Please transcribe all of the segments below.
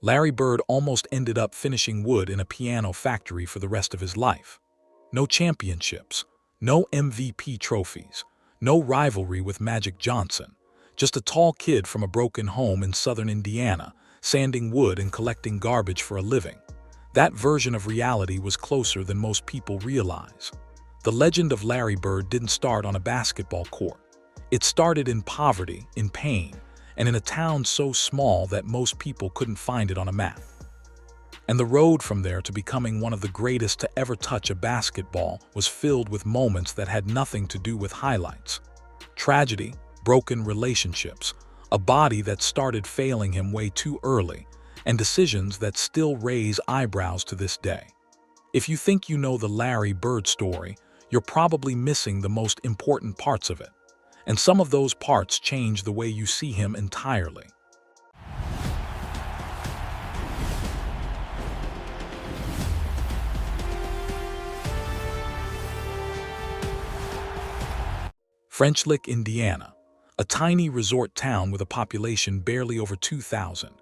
Larry Bird almost ended up finishing wood in a piano factory for the rest of his life. No championships, no MVP trophies, no rivalry with Magic Johnson, just a tall kid from a broken home in southern Indiana, sanding wood and collecting garbage for a living. That version of reality was closer than most people realize. The legend of Larry Bird didn't start on a basketball court. It started in poverty, in pain, and in a town so small that most people couldn't find it on a map. And the road from there to becoming one of the greatest to ever touch a basketball was filled with moments that had nothing to do with highlights. Tragedy, broken relationships, a body that started failing him way too early, and decisions that still raise eyebrows to this day. If you think you know the Larry Bird story, you're probably missing the most important parts of it. And some of those parts change the way you see him entirely. French Lick, Indiana, a tiny resort town with a population barely over 2,000.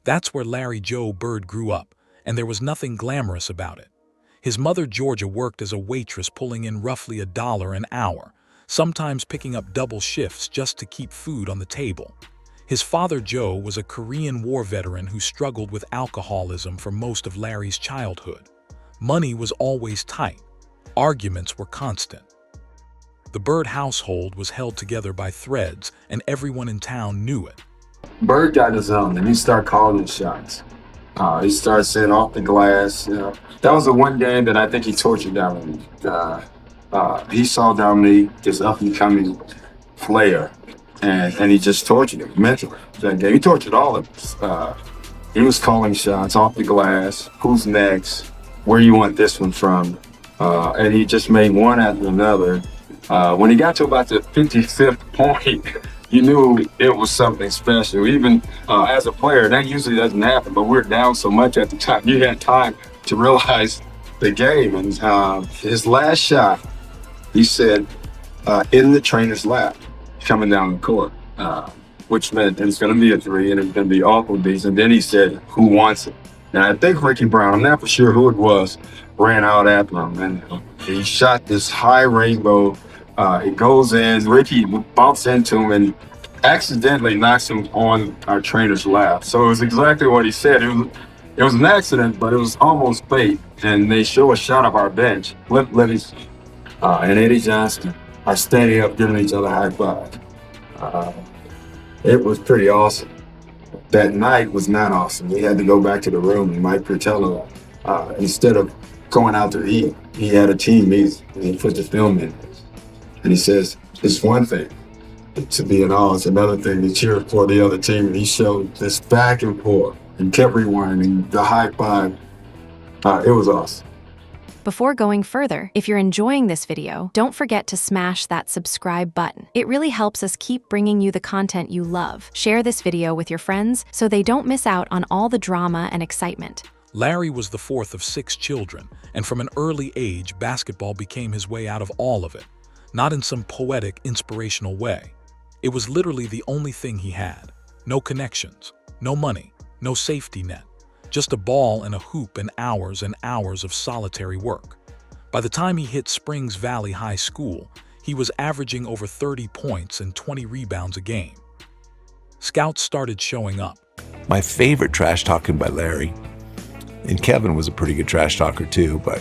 That's where Larry Joe Bird grew up, and there was nothing glamorous about it. His mother Georgia worked as a waitress, pulling in roughly $1 an hour, sometimes picking up double shifts just to keep food on the table. His father Joe was a Korean War veteran who struggled with alcoholism for most of Larry's childhood. Money was always tight. Arguments were constant. The Bird household was held together by threads, and everyone in town knew it. Bird got his own, and he started calling his shots. He started setting off the glass. That was the one game that I think he tortured Dominique. He saw Dominique, this up-and-coming player, and he just tortured him mentally. That game, he tortured all of us. He was calling shots off the glass. Who's next? Where you want this one from? And he just made one after another. When he got to about the 55th point, you knew it was something special. Even as a player, that usually doesn't happen, but we're down so much at the time. You had time to realize the game. And his last shot, he said, in the trainer's lap, coming down the court, which meant it's going to be a three and it's going to be awful D's. And then he said, who wants it? Now, I think Ricky Brown, I'm not for sure who it was, ran out after him. And he shot this high rainbow. It goes in, Ricky bumps into him and accidentally knocks him on our trainer's lap. So it was exactly what he said. It was an accident, but it was almost fate. And they show a shot of our bench. Flip Livingston and Eddie Johnston are standing up giving each other high five. It was pretty awesome. That night was not awesome. We had to go back to the room, and Mike Fratello, instead of going out to eat, he had a team meeting, and he put the film in. And he says, it's one thing to be in awe, it's another thing to cheer for the other team. And he showed this back and forth and kept rewinding the high five. It was awesome. Before going further, if you're enjoying this video, don't forget to smash that subscribe button. It really helps us keep bringing you the content you love. Share this video with your friends so they don't miss out on all the drama and excitement. Larry was the fourth of 6 children, and from an early age, basketball became his way out of all of it. Not in some poetic, inspirational way. It was literally the only thing he had. No connections, no money, no safety net. Just a ball and a hoop and hours of solitary work. By the time he hit Springs Valley High School, he was averaging over 30 points and 20 rebounds a game. Scouts started showing up. My favorite trash talking by Larry, and Kevin was a pretty good trash talker too, but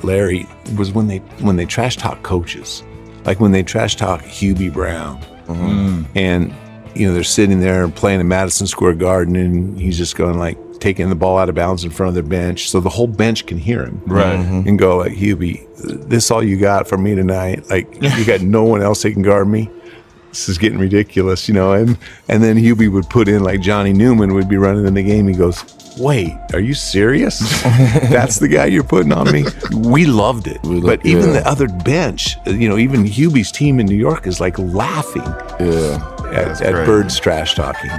Larry was when they trash talk coaches. Like when they trash talk Hubie Brown. Mm-hmm. And they're sitting there playing in Madison Square Garden, and he's just going like taking the ball out of bounds in front of their bench, so the whole bench can hear him, right? And go like, Hubie, this all you got for me tonight? Like you got no one else that can guard me? This is getting ridiculous, And then Hubie would put in like Johnny Newman would be running in the game. He goes, wait, are you serious? That's the guy you're putting on me? We loved it. But even the other bench, even Hubie's team in New York is like laughing at Bird's trash talking.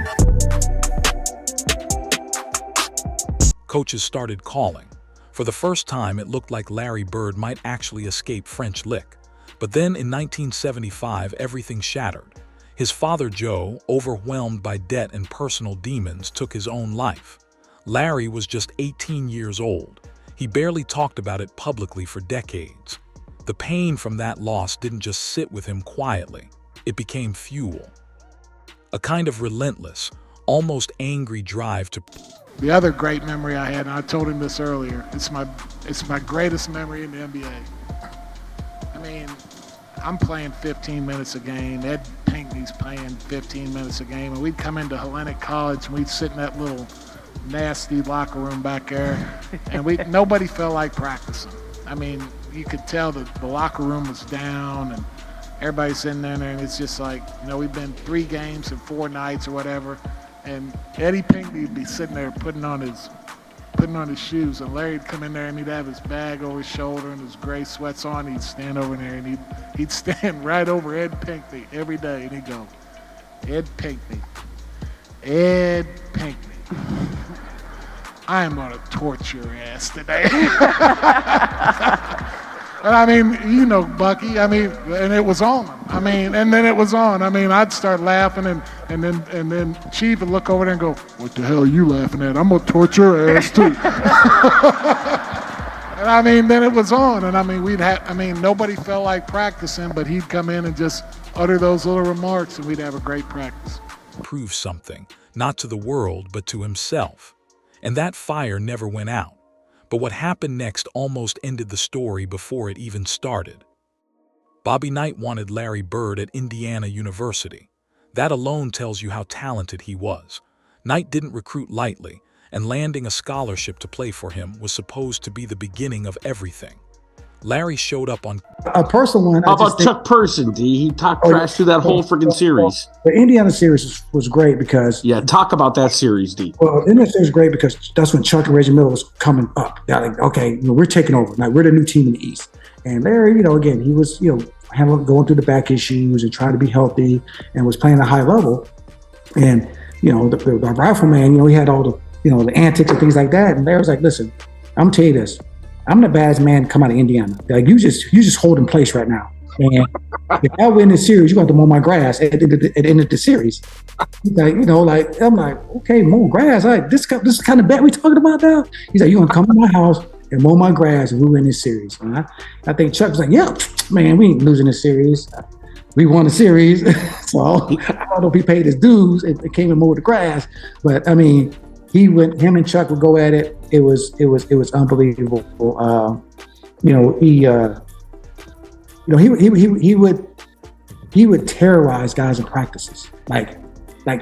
Coaches started calling. For the first time, it looked like Larry Bird might actually escape French Lick. But then in 1975, everything shattered. His father Joe, overwhelmed by debt and personal demons, took his own life. Larry was just 18 years old. He barely talked about it publicly for decades. The pain from that loss didn't just sit with him quietly. It became fuel. A kind of relentless, almost angry drive to... The other great memory I had, and I told him this earlier, it's my greatest memory in the NBA. I mean, I'm playing 15 minutes a game. Ed Pinckney's playing 15 minutes a game. And we'd come into Hellenic College and we'd sit in that little nasty locker room back there. And nobody felt like practicing. I mean, you could tell that the locker room was down and everybody's in there, and it's just like, we've been 3 games in 4 nights or whatever. And Eddie Pinckney would be sitting there putting on his shoes, and Larry'd come in there and he'd have his bag over his shoulder and his gray sweats on. He'd stand over there and he'd stand right over Ed Pinckney every day, and he'd go, Ed Pinckney, I am gonna torture your ass today. And I mean, Bucky, and it was on. And then it was on. I'd start laughing, and then Chief would look over there and go, what the hell are you laughing at? I'm gonna torture your ass too. And then it was on. And nobody felt like practicing, but he'd come in and just utter those little remarks, and we'd have a great practice. Prove something, not to the world, but to himself. And that fire never went out. But what happened next almost ended the story before it even started. Bobby Knight wanted Larry Bird at Indiana University. That alone tells you how talented he was. Knight didn't recruit lightly, and landing a scholarship to play for him was supposed to be the beginning of everything. Larry showed up on... A personal one. How about Chuck Person, D? He talked trash through that whole freaking series. The Indiana series was great because... Yeah, talk about that series, D. Well, the Indiana series was great because that's when Chuck and Reggie Miller was coming up. They're like, okay, we're taking over. Like, we're the new team in the East. And Larry, again, he was, going through the back issues and trying to be healthy and was playing at a high level. And, the rifleman, he had all the, the antics and things like that. And Larry was like, listen, I'm going to tell you this. I'm the baddest man to come out of Indiana. Like, you just holding place right now. And if I win this series, you're going to have to mow my grass at the end of the series. He's like, I'm like, okay, mow grass. Like, this is kind of bet we talking about now. He's like, you're going to come to my house and mow my grass and we win this series. And I think Chuck was like, yeah, man, we ain't losing this series. We won the series. So I don't know if he paid his dues and came and mowed the grass. But him and Chuck would go at it. It was unbelievable. He would terrorize guys in practices, like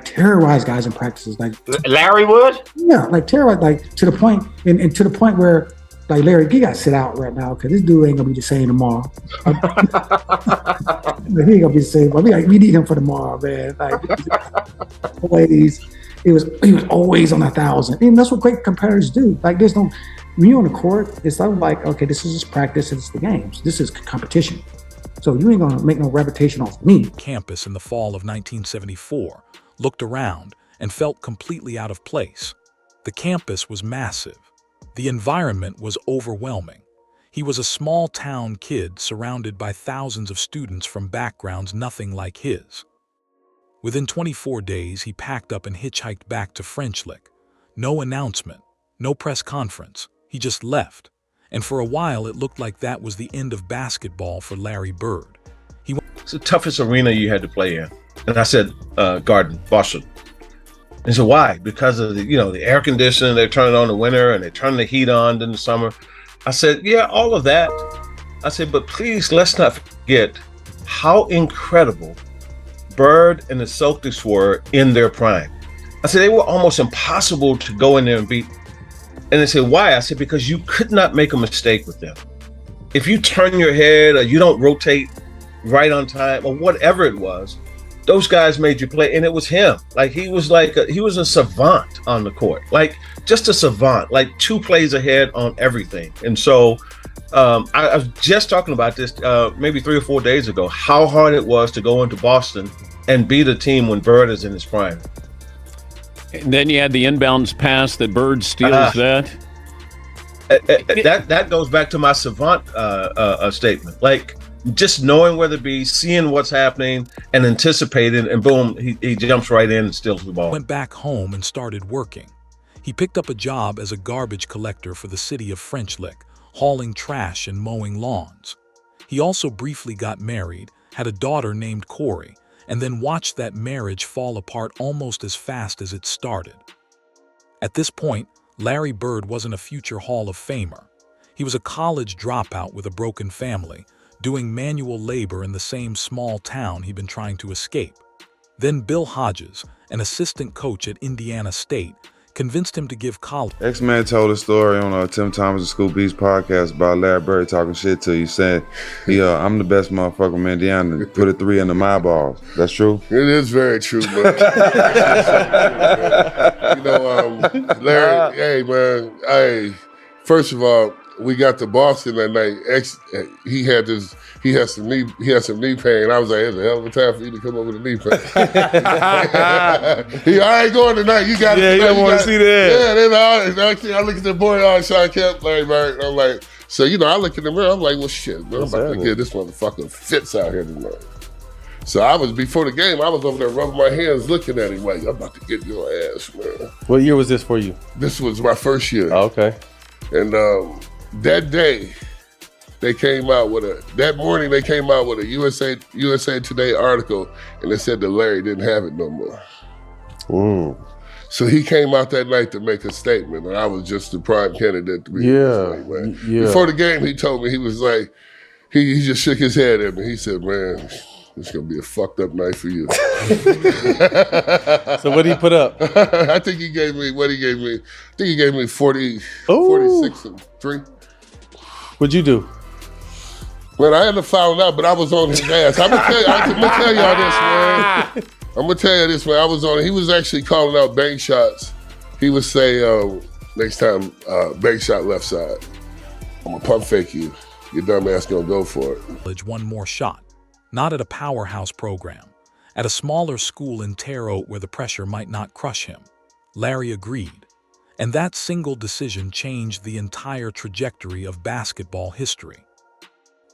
terrorize guys in practices. Like Larry would? Yeah, like terrorize, like to the point, and to the point where, like, Larry, you got to sit out right now because this dude ain't gonna be the same tomorrow. He ain't gonna be the same. But we need him for tomorrow, man. Like, he was always on 1,000. And that's what great competitors do. Like, when you're on the court, it's not like, okay, this is just practice and it's the games. This is competition. So you ain't gonna make no reputation off me. Campus in the fall of 1974, looked around and felt completely out of place. The campus was massive. The environment was overwhelming. He was a small town kid surrounded by thousands of students from backgrounds nothing like his. Within 24 days, he packed up and hitchhiked back to French Lick. No announcement, no press conference. He just left. And for a while, it looked like that was the end of basketball for Larry Bird. It's the toughest arena you had to play in. And I said, Garden, Boston. And so why? Because of the air conditioning, they turn it on in the winter and they turn the heat on in the summer. I said, yeah, all of that. I said, but please, let's not forget how incredible Bird and the Celtics were in their prime. I said, they were almost impossible to go in there and beat. And they said, why? I said, because you could not make a mistake with them. If you turn your head or you don't rotate right on time or whatever it was, those guys made you play. And it was him. Like, he was a savant on the court, like just a savant, like 2 plays ahead on everything. And so I was just talking about this maybe 3 or 4 days ago, how hard it was to go into Boston and beat a team when Bird is in his prime. And then you had the inbounds pass that Bird steals that. That goes back to my savant statement. Like, just knowing where to be, seeing what's happening, and anticipating, and boom, he jumps right in and steals the ball. Went back home and started working. He picked up a job as a garbage collector for the city of French Lick, hauling trash and mowing lawns. He also briefly got married, had a daughter named Corey, and then watched that marriage fall apart almost as fast as it started. At this point, Larry Bird wasn't a future Hall of Famer. He was a college dropout with a broken family, doing manual labor in the same small town he'd been trying to escape. Then Bill Hodges, an assistant coach at Indiana State, convinced him to give college. X-Man told a story on Tim Thomas and School Beats podcast about Larry Bird talking shit to you, saying, I'm the best motherfucker from Indiana, put a 3 under my balls. That's true? It is very true, man. Larry, hey, man, first of all, we got to Boston that night. He had some knee pain. I was like, it's a hell of a time for you to come up with a knee pain. I ain't going tonight. You got it. Yeah, you don't want to see that. Yeah, then I look at the boy, Sean Kemp, Larry Bird, and I'm like, so, I look in the mirror, I'm like, well, shit, man, I'm about to get this motherfucker fits out here tonight. So before the game, I was over there rubbing my hands looking at him like, I'm about to get your ass, man. What year was this for you? This was my first year. Oh, okay. And that day, that morning they came out with a USA Today article, and they said that Larry didn't have it no more. So he came out that night to make a statement, and I was just the prime candidate to be. Yeah. Before the game, he told me, he was like, he just shook his head at me. He said, man, it's going to be a fucked up night for you. So what did he put up? I think he gave me 46 and 3. What'd you do? Man, I hadn't found out, but I was on his ass. I'm gonna tell y'all this, man. I'm gonna tell you this, man. I was on. He was actually calling out bank shots. He would say, next time, bank shot left side. I'm gonna pump fake you. Your dumb ass gonna go for it. One more shot, not at a powerhouse program, at a smaller school in Terre Haute where the pressure might not crush him. Larry agreed. And that single decision changed the entire trajectory of basketball history.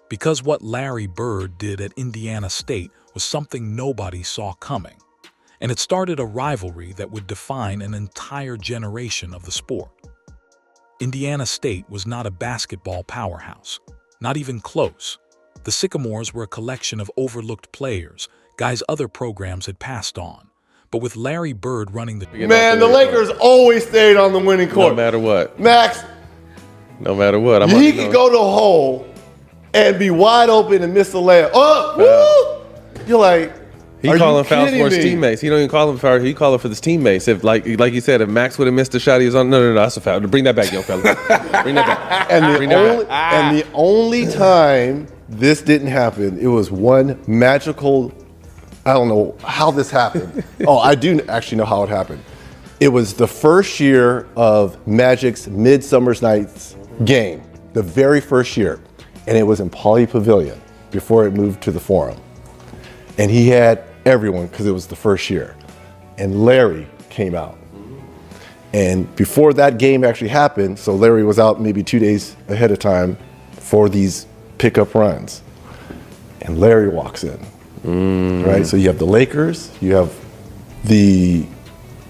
Because what Larry Bird did at Indiana State was something nobody saw coming. And it started a rivalry that would define an entire generation of the sport. Indiana State was not a basketball powerhouse, not even close. The Sycamores were a collection of overlooked players, guys other programs had passed on. But with Larry Bird running the... Man, the Lakers always stayed on the winning court. No matter what. Max. No matter what. He could go to a hole and be wide open and miss the layup. Woo! You're like, he calling fouls for his teammates. He don't even call him foul. He call it for his teammates. If like you said, if Max would have missed the shot he was on, no, that's a foul. Bring that back, young fella. Bring that back. And the only time this didn't happen, it was one magical... I don't know how this happened. I do actually know how it happened. It was the first year of Magic's Midsummer's Night's game, the very first year. And it was in Pauley Pavilion before it moved to the Forum. And he had everyone because it was the first year. And Larry came out. And before that game actually happened, so Larry was out maybe 2 days ahead of time for these pickup runs. And Larry walks in. Right, so you have the Lakers, you have the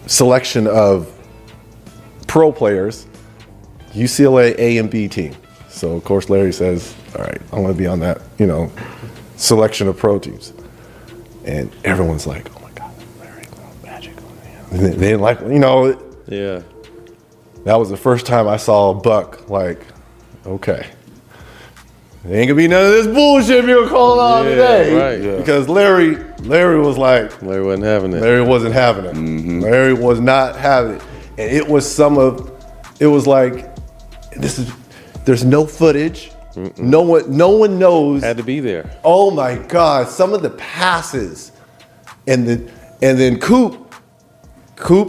selection of pro players, UCLA A and B team. So of course Larry says, all right, I'm gonna be on that, selection of pro teams. And everyone's like, oh my God, Larry, Magic. And they didn't like, Yeah. That was the first time I saw Buck like, okay. There ain't gonna be none of this bullshit you're calling on today. Right. Yeah. Because Larry was like... Larry wasn't having it. Larry wasn't having it. Mm-hmm. Larry was not having it. And it was like, there's no footage. Mm-mm. No one knows. Had to be there. Oh my God, some of the passes. And then Coop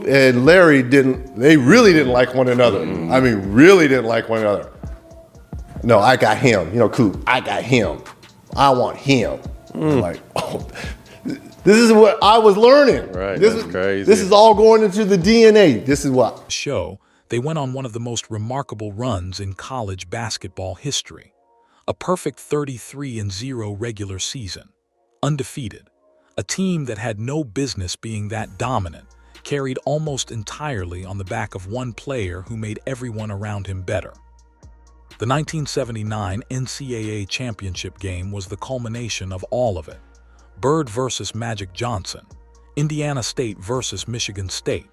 and Larry really didn't like one another. Mm-hmm. I mean, really didn't like one another. No, I got him. Coop, I got him. I want him. I'm like, this is what I was learning. Right, that's crazy. This is all going into the DNA. This is what. Show, they went on one of the most remarkable runs in college basketball history. A perfect 33-0 regular season. Undefeated. A team that had no business being that dominant, carried almost entirely on the back of one player who made everyone around him better. The 1979 NCAA championship game was the culmination of all of it. Bird versus Magic Johnson, Indiana State versus Michigan State.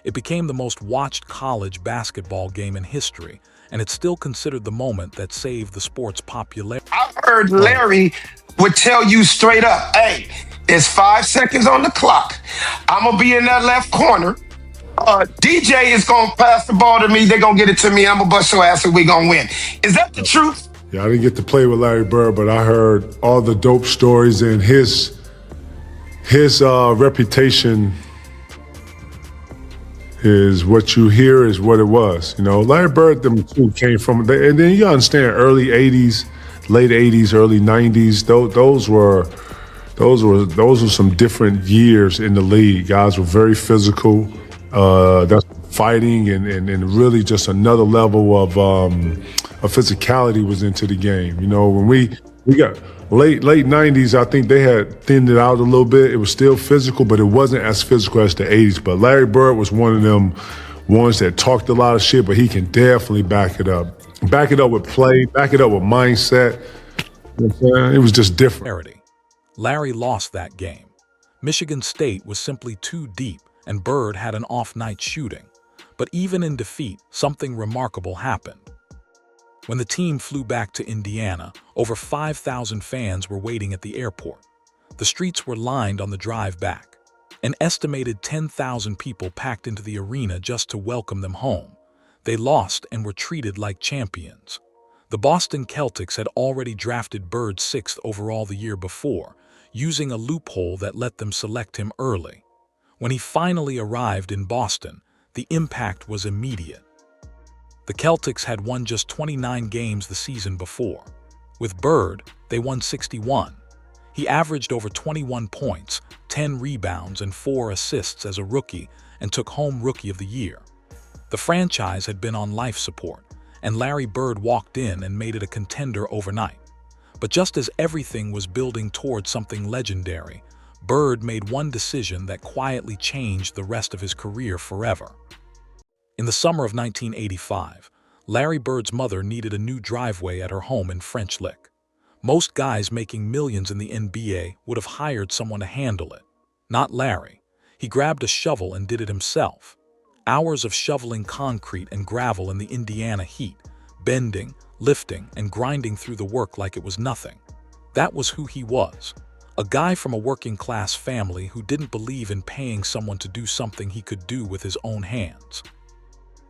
It became the most watched college basketball game in history, and it's still considered the moment that saved the sport's popularity. I heard Larry would tell you straight up, hey, it's 5 seconds on the clock. I'm going to be in that left corner. DJ is going to pass the ball to me. They're going to get it to me. I'm going to bust your ass and we're going to win. Is that the truth? Yeah, I didn't get to play with Larry Bird, but I heard all the dope stories, and his reputation is what you hear is what it was. You know, Larry Bird, them two came from, and then you understand early 80s, late 80s, early 90s, those were some different years in the league. Guys were very physical. That's fighting and really just another level of physicality was into the game. You know, when we got late 90s, I think they had thinned it out a little bit. It was still physical, but it wasn't as physical as the 80s. But Larry Bird was one of them ones that talked a lot of shit, but he can definitely back it up. Back it up with play, back it up with mindset. You know what I'm saying? It was just different. Larry lost that game. Michigan State was simply too deep, and Bird had an off-night shooting. But even in defeat, something remarkable happened. When the team flew back to Indiana, over 5,000 fans were waiting at the airport. The streets were lined on the drive back. An estimated 10,000 people packed into the arena just to welcome them home. They lost and were treated like champions. The Boston Celtics had already drafted Bird 6th overall the year before, using a loophole that let them select him early. When he finally arrived in Boston, the impact was immediate. The Celtics had won just 29 games the season before. With Bird, they won 61. He averaged over 21 points, 10 rebounds, and 4 assists as a rookie and took home Rookie of the Year. The franchise had been on life support, and Larry Bird walked in and made it a contender overnight. But just as everything was building towards something legendary, Bird made one decision that quietly changed the rest of his career forever. In the summer of 1985, Larry Bird's mother needed a new driveway at her home in French Lick. Most guys making millions in the NBA would have hired someone to handle it. Not Larry. He grabbed a shovel and did it himself. Hours of shoveling concrete and gravel in the Indiana heat, bending, lifting, and grinding through the work like it was nothing. That was who he was. A guy from a working-class family who didn't believe in paying someone to do something he could do with his own hands.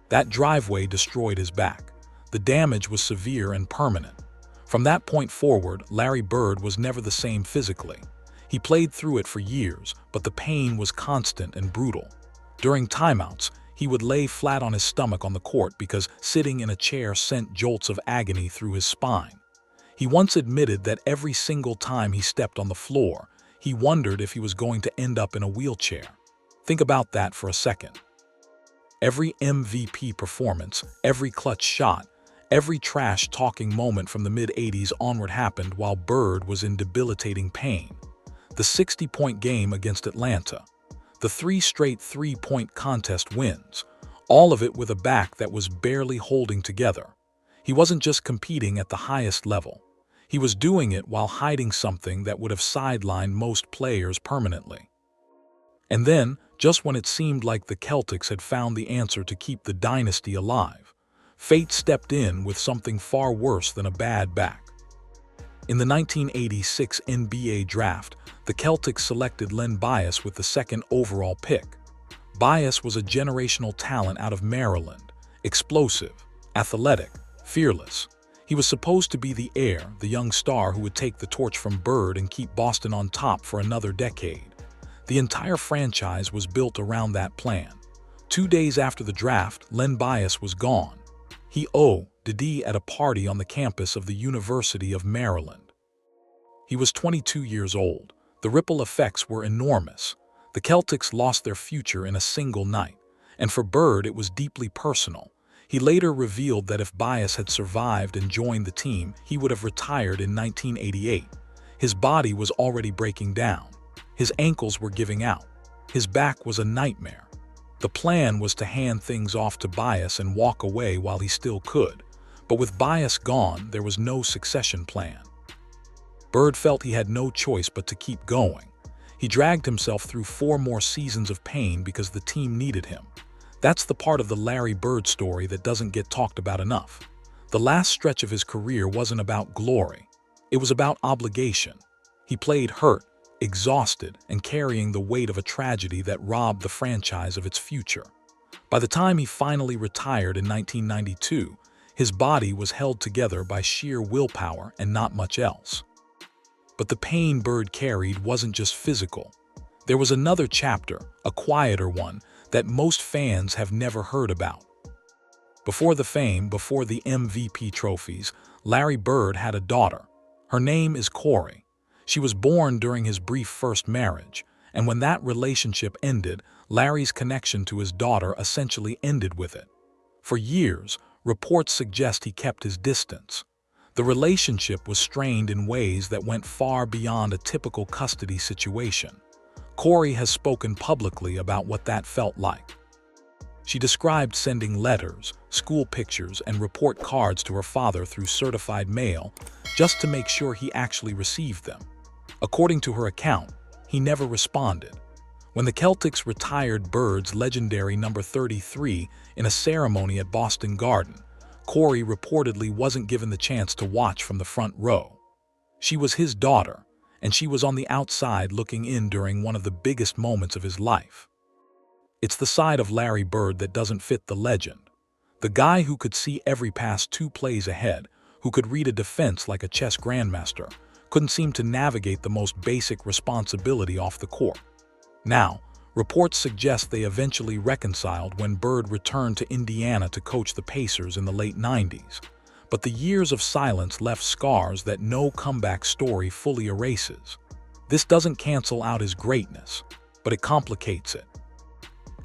That driveway destroyed his back. The damage was severe and permanent. From that point forward, Larry Bird was never the same physically. He played through it for years, but the pain was constant and brutal. During timeouts, he would lay flat on his stomach on the court because sitting in a chair sent jolts of agony through his spine. He once admitted that every single time he stepped on the floor, he wondered if he was going to end up in a wheelchair. Think about that for a second. Every MVP performance, every clutch shot, every trash-talking moment from the mid-'80s onward happened while Bird was in debilitating pain. The 60-point game against Atlanta, the 3 straight three-point contest wins, all of it with a back that was barely holding together. He wasn't just competing at the highest level. He was doing it while hiding something that would have sidelined most players permanently. And then, just when it seemed like the Celtics had found the answer to keep the dynasty alive, fate stepped in with something far worse than a bad back. In the 1986 NBA draft, the Celtics selected Len Bias with the 2nd overall pick. Bias was a generational talent out of Maryland, explosive, athletic, fearless. He was supposed to be the heir, the young star who would take the torch from Bird and keep Boston on top for another decade. The entire franchise was built around that plan. 2 days after the draft, Len Bias was gone. He OD'd at a party on the campus of the University of Maryland. He was 22 years old. The ripple effects were enormous. The Celtics lost their future in a single night, and for Bird it was deeply personal. He later revealed that if Bias had survived and joined the team, he would have retired in 1988. His body was already breaking down. His ankles were giving out. His back was a nightmare. The plan was to hand things off to Bias and walk away while he still could, but with Bias gone, there was no succession plan. Bird felt he had no choice but to keep going. He dragged himself through 4 more seasons of pain because the team needed him. That's the part of the Larry Bird story that doesn't get talked about enough. The last stretch of his career wasn't about glory. It was about obligation. He played hurt, exhausted, and carrying the weight of a tragedy that robbed the franchise of its future. By the time he finally retired in 1992, his body was held together by sheer willpower and not much else. But the pain Bird carried wasn't just physical. There was another chapter, a quieter one, that most fans have never heard about. Before the fame, before the MVP trophies, Larry Bird had a daughter. Her name is Corey. She was born during his brief first marriage, and when that relationship ended, Larry's connection to his daughter essentially ended with it. For years, reports suggest he kept his distance. The relationship was strained in ways that went far beyond a typical custody situation. Corey has spoken publicly about what that felt like. She described sending letters, school pictures, and report cards to her father through certified mail just to make sure he actually received them. According to her account, he never responded. When the Celtics retired Bird's legendary number 33 in a ceremony at Boston Garden, Corey reportedly wasn't given the chance to watch from the front row. She was his daughter, and she was on the outside looking in during one of the biggest moments of his life. It's the side of Larry Bird that doesn't fit the legend. The guy who could see every pass 2 plays ahead, who could read a defense like a chess grandmaster, couldn't seem to navigate the most basic responsibility off the court. Now, reports suggest they eventually reconciled when Bird returned to Indiana to coach the Pacers in the late 90s. But the years of silence left scars that no comeback story fully erases. This doesn't cancel out his greatness, but it complicates it.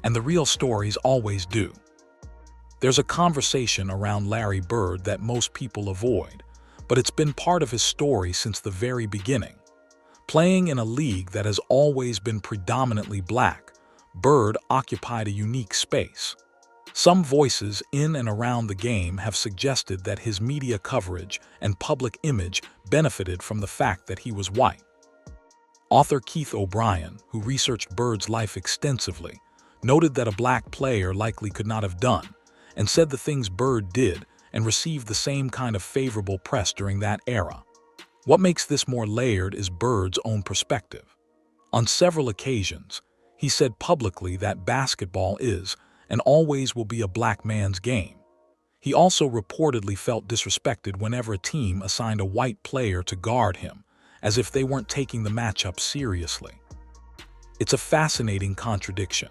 And the real stories always do. There's a conversation around Larry Bird that most people avoid, but it's been part of his story since the very beginning. Playing in a league that has always been predominantly black, Bird occupied a unique space. Some voices in and around the game have suggested that his media coverage and public image benefited from the fact that he was white. Author Keith O'Brien, who researched Bird's life extensively, noted that a black player likely could not have done, and said the things Bird did and received the same kind of favorable press during that era. What makes this more layered is Bird's own perspective. On several occasions, he said publicly that basketball is and always will be a black man's game. He also reportedly felt disrespected whenever a team assigned a white player to guard him, as if they weren't taking the matchup seriously. It's a fascinating contradiction.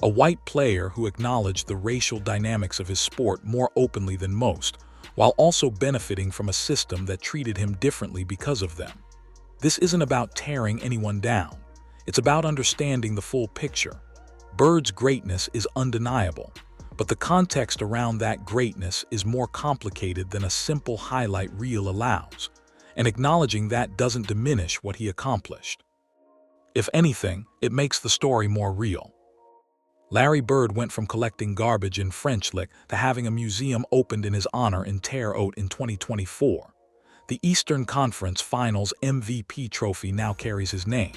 A white player who acknowledged the racial dynamics of his sport more openly than most, while also benefiting from a system that treated him differently because of them. This isn't about tearing anyone down. It's about understanding the full picture. Bird's greatness is undeniable, but the context around that greatness is more complicated than a simple highlight reel allows, and acknowledging that doesn't diminish what he accomplished. If anything, it makes the story more real. Larry Bird went from collecting garbage in French Lick to having a museum opened in his honor in Terre Haute in 2024. The Eastern Conference Finals MVP trophy now carries his name.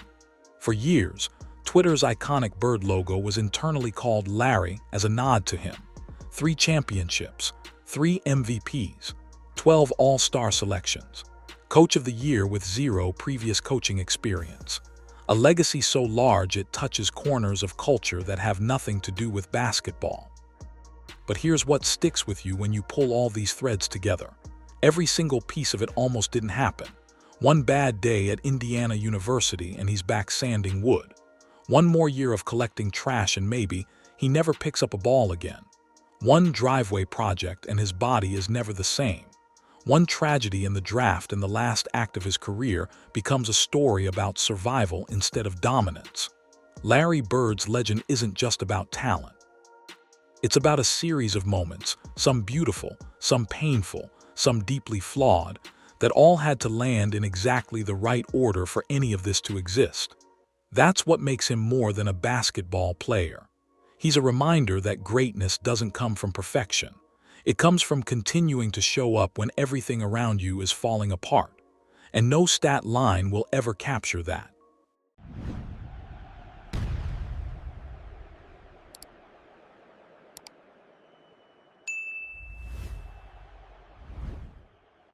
For years, Twitter's iconic Bird logo was internally called Larry as a nod to him. 3 championships, 3 MVPs, 12 All-Star selections, Coach of the Year with 0 previous coaching experience. A legacy so large it touches corners of culture that have nothing to do with basketball. But here's what sticks with you when you pull all these threads together. Every single piece of it almost didn't happen. One bad day at Indiana University and he's back sanding wood. One more year of collecting trash and maybe he never picks up a ball again. One driveway project and his body is never the same. One tragedy in the draft and the last act of his career becomes a story about survival instead of dominance. Larry Bird's legend isn't just about talent. It's about a series of moments, some beautiful, some painful, some deeply flawed, that all had to land in exactly the right order for any of this to exist. That's what makes him more than a basketball player. He's a reminder that greatness doesn't come from perfection. It comes from continuing to show up when everything around you is falling apart. And no stat line will ever capture that.